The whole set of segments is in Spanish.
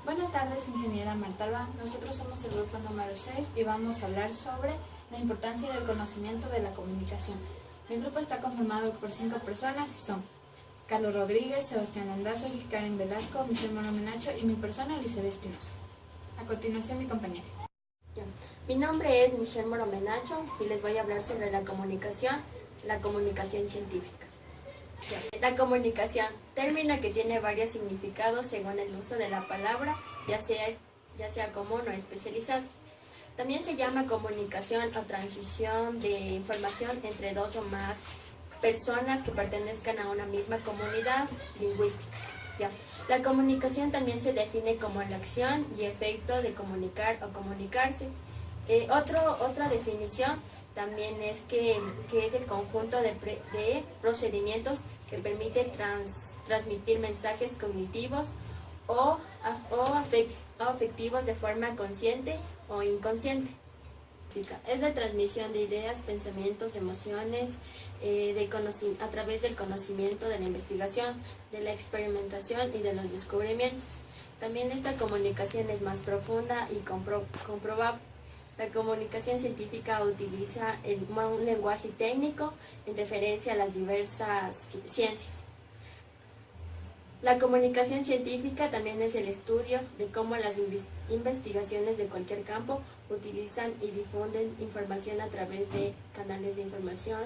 Buenas tardes, ingeniera Martalba. Nosotros somos el grupo número 6 y vamos a hablar sobre la importancia del conocimiento de la comunicación. Mi grupo está conformado por 5 personas y son Carlos Rodríguez, Sebastián Landazuri, Karen Velasco, Michelle Moromenacho y mi persona, Lisette Espinosa. A continuación, mi compañera. Mi nombre es Michelle Moromenacho y les voy a hablar sobre la comunicación científica. La comunicación, término que tiene varios significados según el uso de la palabra, ya sea común o especializado. También se llama comunicación o transición de información entre dos o más personas que pertenezcan a una misma comunidad lingüística. La comunicación también se define como la acción y efecto de comunicar o comunicarse. Otra definición también es que es el conjunto de procedimientos que permiten transmitir mensajes cognitivos o afectivos de forma consciente o inconsciente. Es la transmisión de ideas, pensamientos, emociones a través del conocimiento, de la investigación, de la experimentación y de los descubrimientos. También esta comunicación es más profunda y comprobable. La comunicación científica utiliza un lenguaje técnico en referencia a las diversas ciencias. La comunicación científica también es el estudio de cómo las investigaciones de cualquier campo utilizan y difunden información a través de canales de información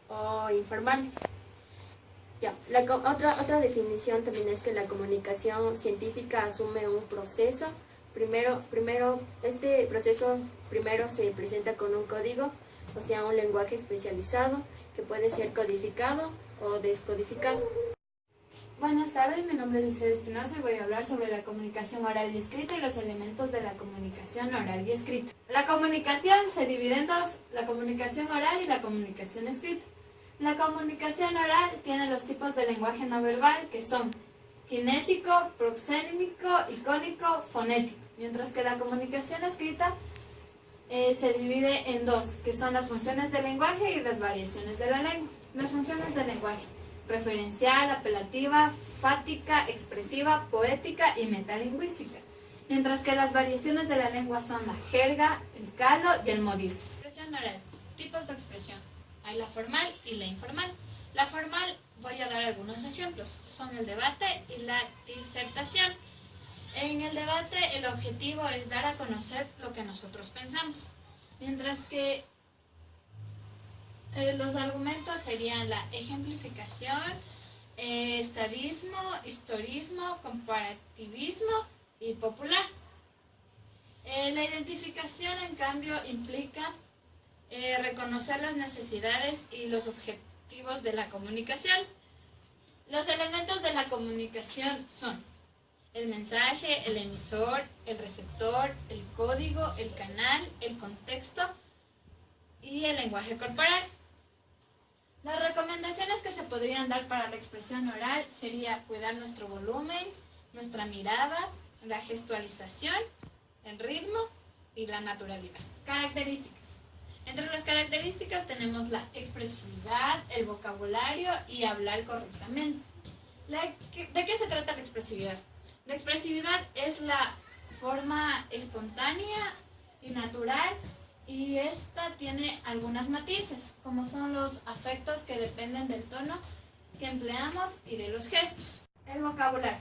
o informales. Otra definición también es que la comunicación científica asume un proceso. Este proceso primero se presenta con un código, o sea, un lenguaje especializado que puede ser codificado o descodificado. Buenas tardes, mi nombre es Lisette Espinosa y voy a hablar sobre la comunicación oral y escrita y los elementos de la comunicación oral y escrita. La comunicación se divide en dos, la comunicación oral y la comunicación escrita. La comunicación oral tiene los tipos de lenguaje no verbal que son kinésico, proxémico, icónico, fonético, mientras que la comunicación escrita se divide en dos, que son las funciones del lenguaje y las variaciones de la lengua. Las funciones del lenguaje: referencial, apelativa, fática, expresiva, poética y metalingüística, mientras que las variaciones de la lengua son la jerga, el calo y el modismo. Expresión oral. Tipos de expresión. Hay la formal y la informal. La formal, voy a dar algunos ejemplos, son el debate y la disertación. En el debate el objetivo es dar a conocer lo que nosotros pensamos, mientras que los argumentos serían la ejemplificación, estadismo, historismo, comparativismo y popular. La identificación, en cambio, implica reconocer las necesidades y los objetivos de la comunicación. Los elementos de la comunicación son el mensaje, el emisor, el receptor, el código, el canal, el contexto y el lenguaje corporal. Las recomendaciones que se podrían dar para la expresión oral sería cuidar nuestro volumen, nuestra mirada, la gestualización, el ritmo y la naturalidad. Características. Entre las características tenemos la expresividad, el vocabulario y hablar correctamente. ¿De qué se trata la expresividad? La expresividad es la forma espontánea y natural, y esta tiene algunos matices, como son los afectos que dependen del tono que empleamos y de los gestos. El vocabulario.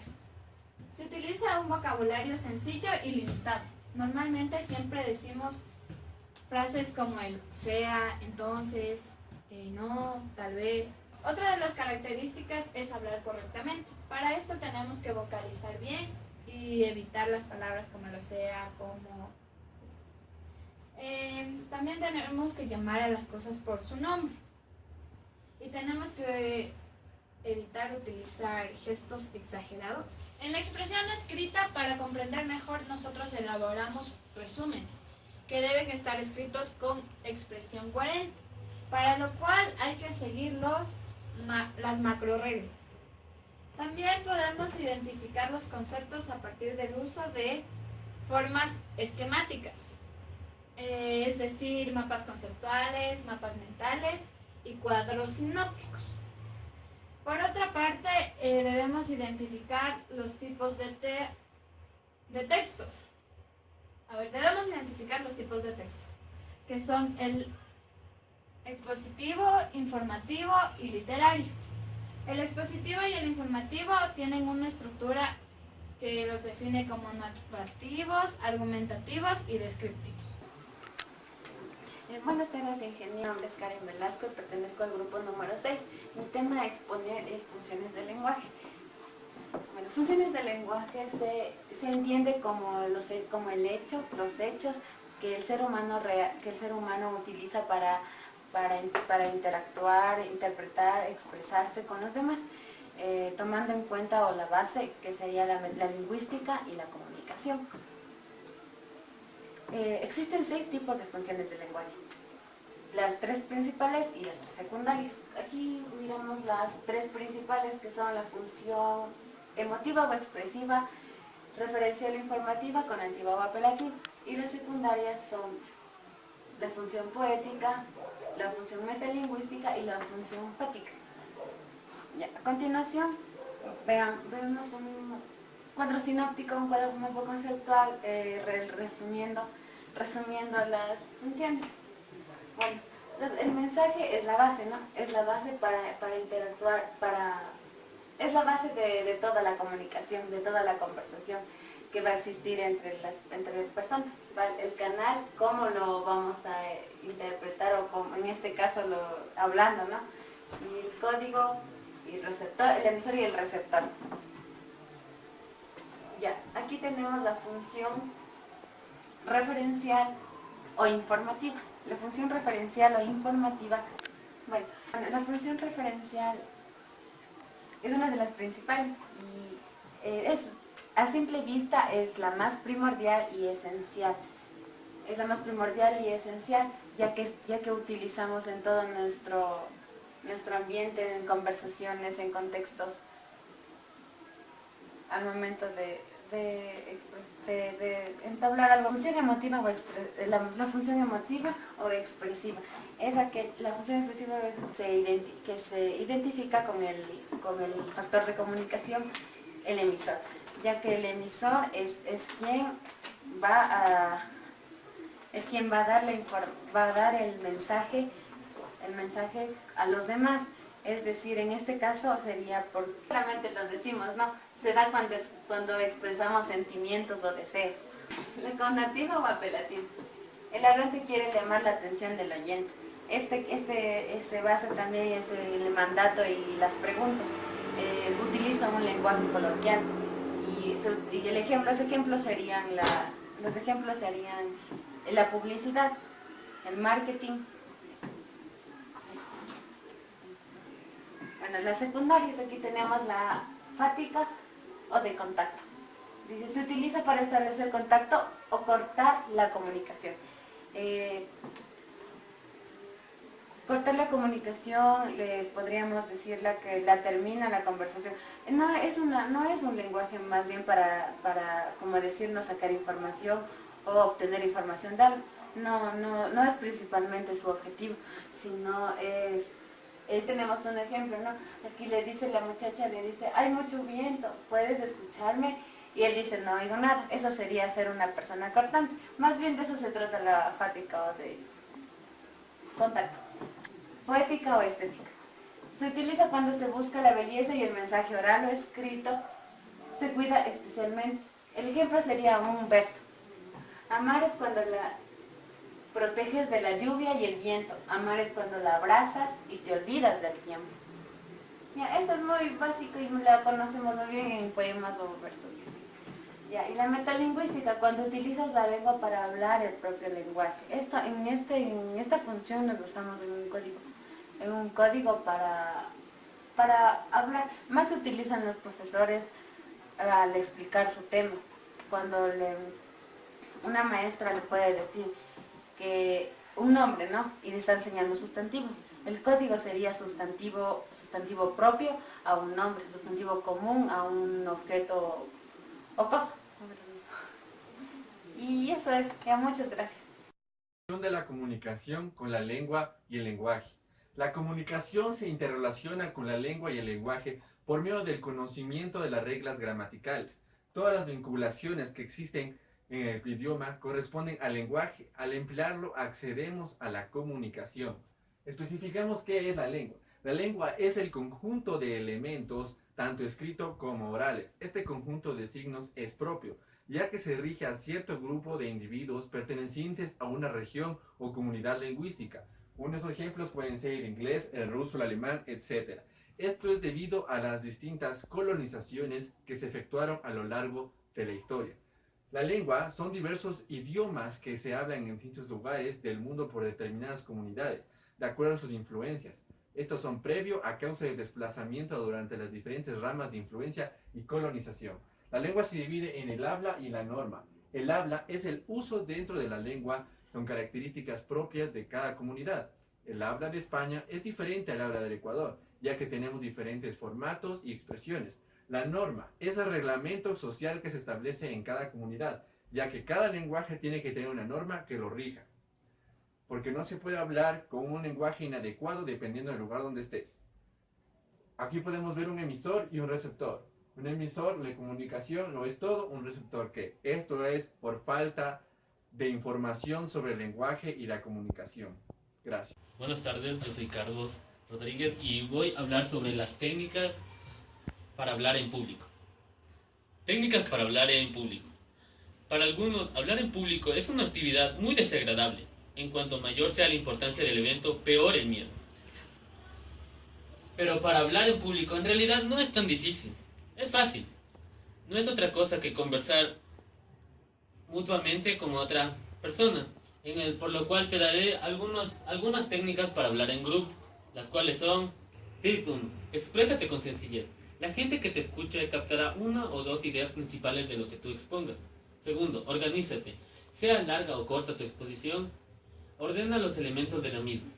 Se utiliza un vocabulario sencillo y limitado. Normalmente siempre decimos frases como el sea, entonces, no, tal vez. Otra de las características es hablar correctamente. Para esto tenemos que vocalizar bien y evitar las palabras como lo sea, como. También tenemos que llamar a las cosas por su nombre. Y tenemos que evitar utilizar gestos exagerados. En la expresión escrita, para comprender mejor, nosotros elaboramos resúmenes que deben estar escritos con expresión coherente, para lo cual hay que seguir las macroreglas. También podemos identificar los conceptos a partir del uso de formas esquemáticas, es decir, mapas conceptuales, mapas mentales y cuadros sinópticos. Por otra parte, debemos identificar los tipos de de textos. A ver, debemos identificar los tipos de textos, que son el expositivo, informativo y literario. El expositivo y el informativo tienen una estructura que los define como narrativos, argumentativos y descriptivos. Buenas tardes, ingeniero. Mi nombre es Karen Velasco y pertenezco al grupo número 6. Mi tema a exponer es funciones del lenguaje. Bueno, funciones del lenguaje se entiende como los hechos que el ser humano utiliza para interactuar, interpretar, expresarse con los demás, tomando en cuenta la base que sería la lingüística y la comunicación. Existen 6 tipos de funciones del lenguaje. Las 3 principales y las 3 secundarias. Aquí miramos las 3 principales, que son la función emotiva o expresiva, referencial o informativa con activa o apelativa. Y las secundarias son la función poética, la función metalingüística y la función fática. A continuación, vemos un cuadro sinóptico, un cuadro mapa conceptual, resumiendo las funciones. Bueno, el mensaje es la base, ¿no? Es la base para interactuar, es la base de toda la comunicación, de toda la conversación que va a existir entre personas. ¿Vale? El canal, cómo lo vamos a interpretar, o como en este caso hablando, ¿no? Y el código, y el receptor, el emisor y el receptor. Ya, aquí tenemos la función referencial o informativa. La función referencial o informativa, bueno, la función referencial es una de las principales y a simple vista es la más primordial y esencial. Es la más primordial y esencial, ya que utilizamos en todo nuestro ambiente, en conversaciones, en contextos, al momento de entablar algo. Función emotiva la función emotiva o expresiva es la función expresiva que se identifica con el factor de comunicación, el emisor, ya que el emisor es quien va a dar el mensaje a los demás. Es decir, en este caso sería claramente lo decimos, ¿no? Se da cuando expresamos sentimientos o deseos. La connativa o apelativa. El hablante quiere llamar la atención del oyente. Se basa también en el mandato y las preguntas. Utiliza un lenguaje coloquial. Los ejemplos serían la publicidad, el marketing. Bueno, las secundarias, aquí tenemos la fática o de contacto. Dice, se utiliza para establecer contacto o cortar la comunicación. Cortar la comunicación, podríamos decirla que la termina la conversación. No es un lenguaje más bien para como decirnos, sacar información o obtener información de algo. No es principalmente su objetivo, sino tenemos un ejemplo, ¿no? Aquí la muchacha le dice, hay mucho viento, ¿puedes escucharme? Y él dice, no oigo nada. Eso sería ser una persona cortante. Más bien de eso se trata la fática o de contacto. Poética o estética. Se utiliza cuando se busca la belleza y el mensaje oral o escrito se cuida especialmente. El ejemplo sería un verso. Amar es cuando la proteges de la lluvia y el viento. Amar es cuando la abrazas y te olvidas del tiempo. Ya, esto es muy básico y la conocemos muy bien en poemas o versos. Ya, y la metalingüística, cuando utilizas la lengua para hablar el propio lenguaje. En esta función nos usamos en un código para hablar. Más lo utilizan los profesores al explicar su tema. Cuando una maestra le puede decir que un nombre, ¿no? Y le está enseñando sustantivos. El código sería sustantivo propio a un nombre, sustantivo común a un objeto o cosa. Y eso es. Ya, muchas gracias. De la comunicación con la lengua y el lenguaje. La comunicación se interrelaciona con la lengua y el lenguaje por medio del conocimiento de las reglas gramaticales. Todas las vinculaciones que existen en el idioma corresponden al lenguaje. Al emplearlo accedemos a la comunicación. Especificamos qué es la lengua. La lengua es el conjunto de elementos, tanto escrito como orales. Este conjunto de signos es propio, ya que se rige a cierto grupo de individuos pertenecientes a una región o comunidad lingüística. Unos ejemplos pueden ser el inglés, el ruso, el alemán, etc. Esto es debido a las distintas colonizaciones que se efectuaron a lo largo de la historia. La lengua son diversos idiomas que se hablan en distintos lugares del mundo por determinadas comunidades, de acuerdo a sus influencias. Estos son previo a causa del desplazamiento durante las diferentes ramas de influencia y colonización. La lengua se divide en el habla y la norma. El habla es el uso dentro de la lengua con características propias de cada comunidad. El habla de España es diferente al habla del Ecuador, ya que tenemos diferentes formatos y expresiones. La norma es el reglamento social que se establece en cada comunidad, ya que cada lenguaje tiene que tener una norma que lo rija, porque no se puede hablar con un lenguaje inadecuado dependiendo del lugar donde estés. Aquí podemos ver un emisor y un receptor. Un emisor, la comunicación lo es todo, un receptor ¿qué? Esto es por falta de información sobre el lenguaje y la comunicación. Gracias. Buenas tardes, yo soy Carlos Rodríguez y voy a hablar sobre las técnicas para hablar en público. Técnicas para hablar en público. Para algunos, hablar en público es una actividad muy desagradable. En cuanto mayor sea la importancia del evento, peor el miedo. Pero para hablar en público en realidad no es tan difícil. Es fácil. No es otra cosa que conversar mutuamente con otra persona. Por lo cual te daré algunas técnicas para hablar en grupo, las cuales son: Tip 1. Exprésate con sencillez. La gente que te escuche captará una o dos ideas principales de lo que tú expongas. Segundo, organízate. Sea larga o corta tu exposición, ordena los elementos de la misma.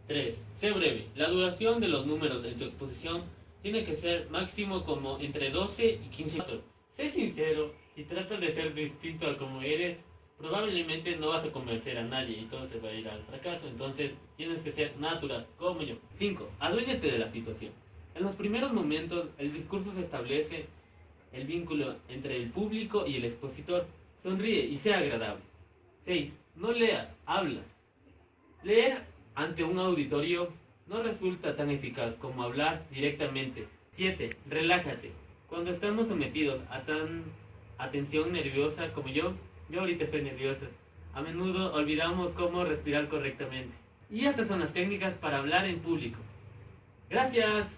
3. Sé breve. La duración de los números de tu exposición tiene que ser máximo como entre 12 y 15 minutos. Sé sincero. Si tratas de ser distinto a como eres, probablemente no vas a convencer a nadie y todo se va a ir al fracaso. Entonces tienes que ser natural, como yo. 5. Aduéñate de la situación. En los primeros momentos, el discurso se establece el vínculo entre el público y el expositor. Sonríe y sea agradable. 6. No leas, habla. Leer ante un auditorio no resulta tan eficaz como hablar directamente. 7. Relájate. Cuando estamos sometidos a tan atención nerviosa como yo ahorita estoy nerviosa, a menudo olvidamos cómo respirar correctamente. Y estas son las técnicas para hablar en público. Gracias.